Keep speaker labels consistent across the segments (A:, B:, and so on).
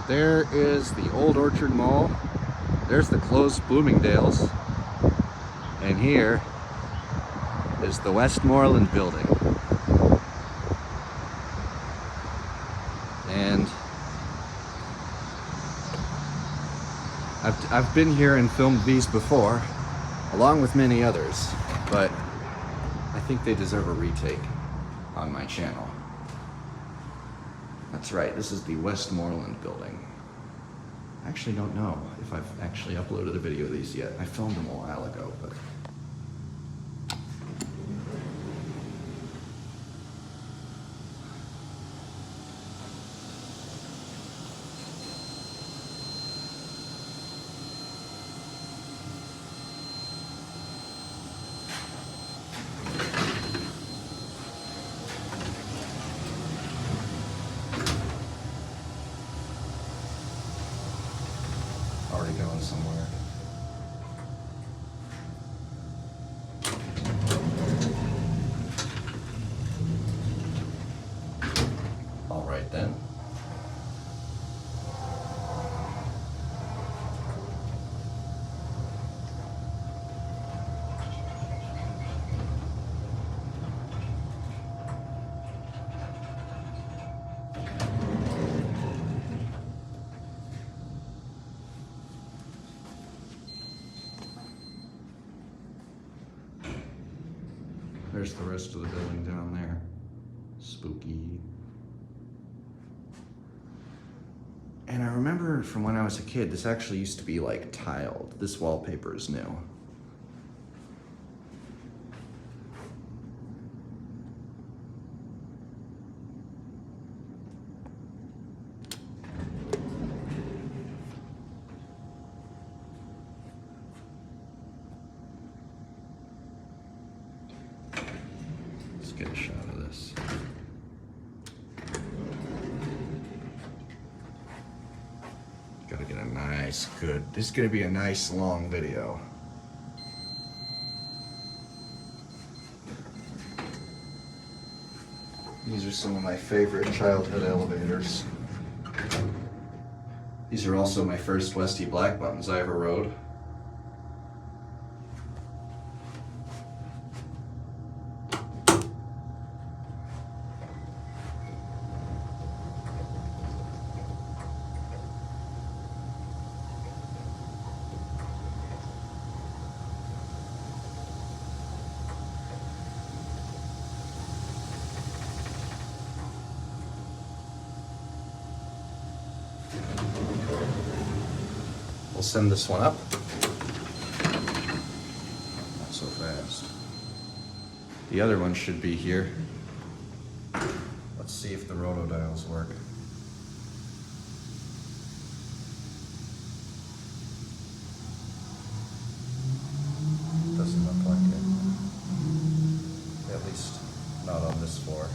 A: There is the old Orchard Mall. There's the closed Bloomingdale's. And here is the Westmoreland building. And I've been here and filmed these before, along with many others, but I think they deserve a retake on my channel. That's right, this is the Westmoreland building. I actually don't know if I've actually uploaded a video of these yet. I filmed them a while ago, but... already going somewhere. All right then. There's the rest of the building down there. Spooky. And I remember from when I was a kid, this actually used to be like tiled. This wallpaper is new. Get a shot of this. Gotta get a nice, good. This is gonna be a nice long video. These are some of my favorite childhood elevators. These are also my first Westy black buttons I ever rode. We'll send this one up. Not so fast. The other one should be here. Let's see if the rotodials work. Doesn't look like it. At least not on this floor.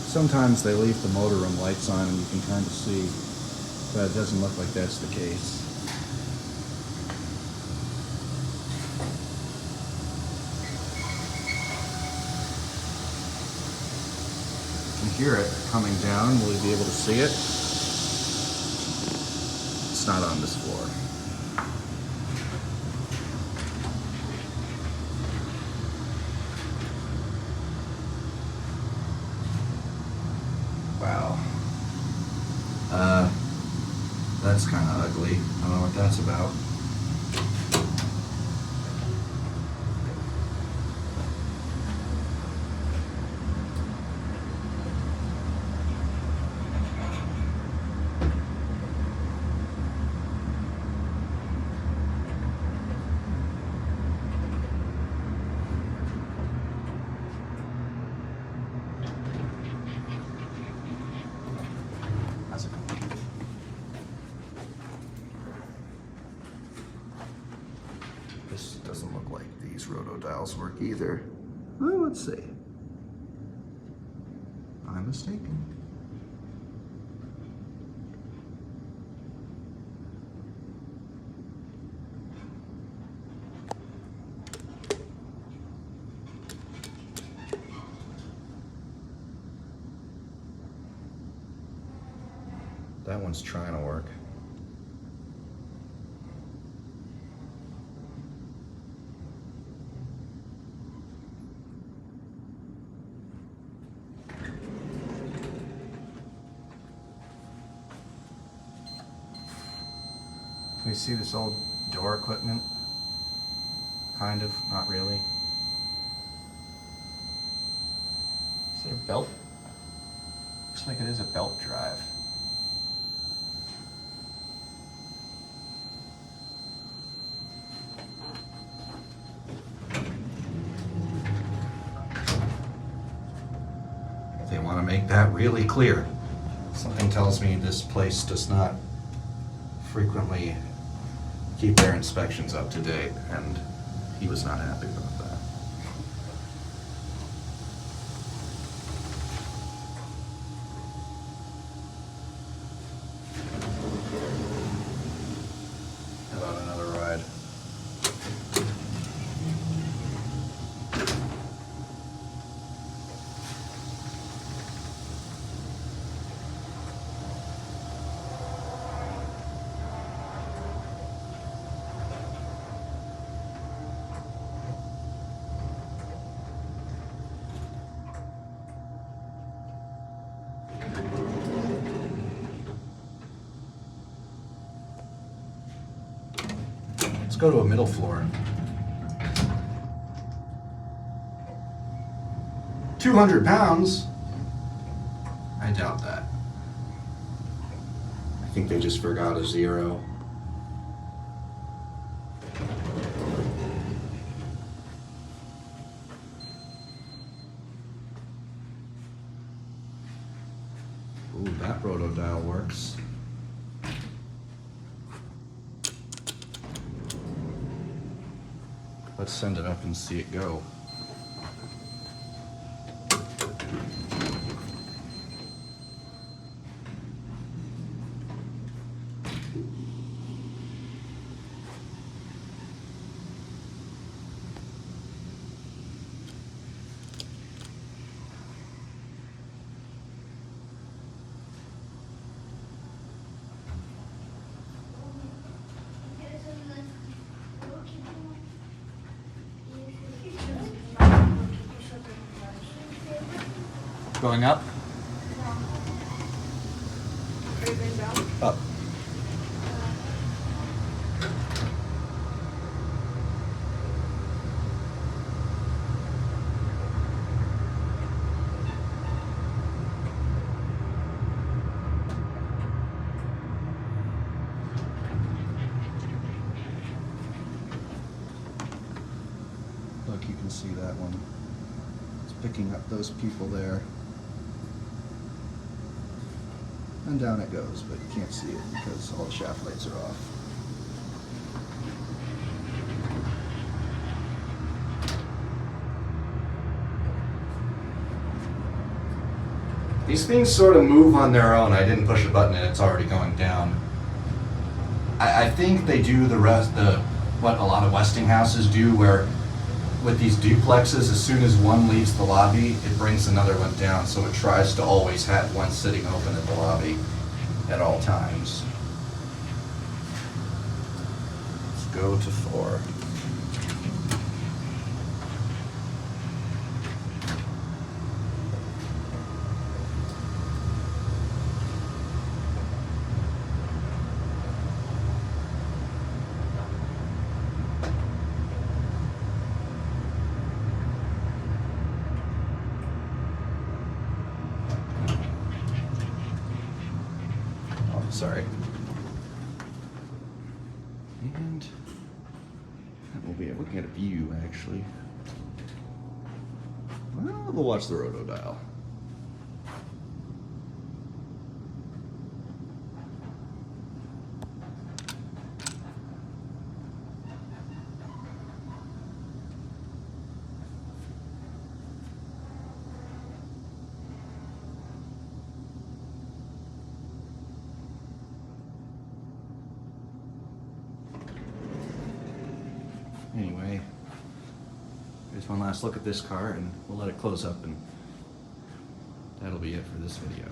A: Sometimes they leave the motor room lights on and you can kind of see, but it doesn't look like that's the case. You can hear it coming down. Will you be able to see it? It's not on this floor. Wow. That's kind of ugly. I don't know what that's about. This doesn't look like these rotodials work either. Well, let's see. I'm mistaken. That one's trying to work. Can you see this old door equipment? Kind of, not really. Is it a belt? Looks like it is a belt drive. They want to make that really clear. Something tells me this place does not frequently keep their inspections up to date, and he was not happy about that. How about another ride? Let's go to a middle floor. 200 pounds? I doubt that. I think they just forgot a zero. Ooh, that rotodial works. Let's send it up and see it go. Going up?
B: Are you going down?
A: Up. Look, you can see that one. It's picking up those people there. And down it goes, but you can't see it because all the shaft lights are off. These things sort of move on their own. I didn't push a button and it's already going down. I think they do what a lot of Westinghouses do, where with these duplexes, as soon as one leaves the lobby, it brings another one down, so it tries to always have one sitting open in the lobby at all times. Let's go to 4. Sorry. And we'll be able to get a view, actually. Well, we'll watch the rotodial. Anyway, here's one last look at this car and we'll let it close up, and that'll be it for this video.